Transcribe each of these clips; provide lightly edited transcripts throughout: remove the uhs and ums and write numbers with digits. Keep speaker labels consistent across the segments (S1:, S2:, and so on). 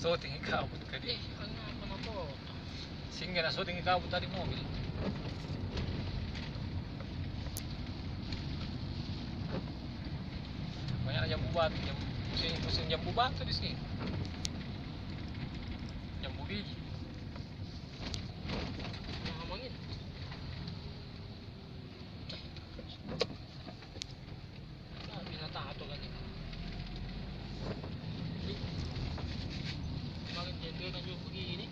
S1: Shooting ikabot ka di.
S2: Ano na to?
S1: Singga na shooting ikabot tadi mobil. Banyak na jambu batu, musim jambu batu di sini. Jambu biji.
S2: Nangangin. Binatato kan ito. Bakit yan? Kaya kan yung begini.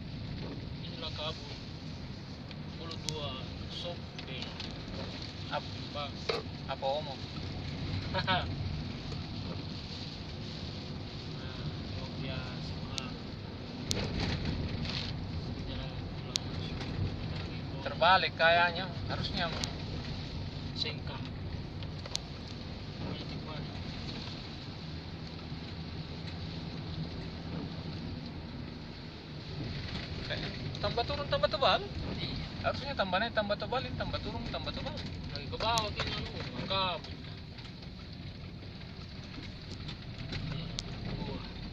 S2: Inilang kabut. 22 soft day.
S1: Apa omong?
S2: Haha. Luar biasa mahal. Jalan pulang.
S1: Terbalik kayaknya, harusnya
S2: Sengkang. Politik mana?
S1: tambah turun tambah tebal.
S2: Iya.
S1: Harusnya tambah naik tambah tebalin, tambah turun tambah tebal.
S2: Lagi ke bawah tinggal lu, kabut.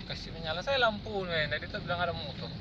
S1: Kasih menyala saya lampu nih, tadi kita bilang ada motor.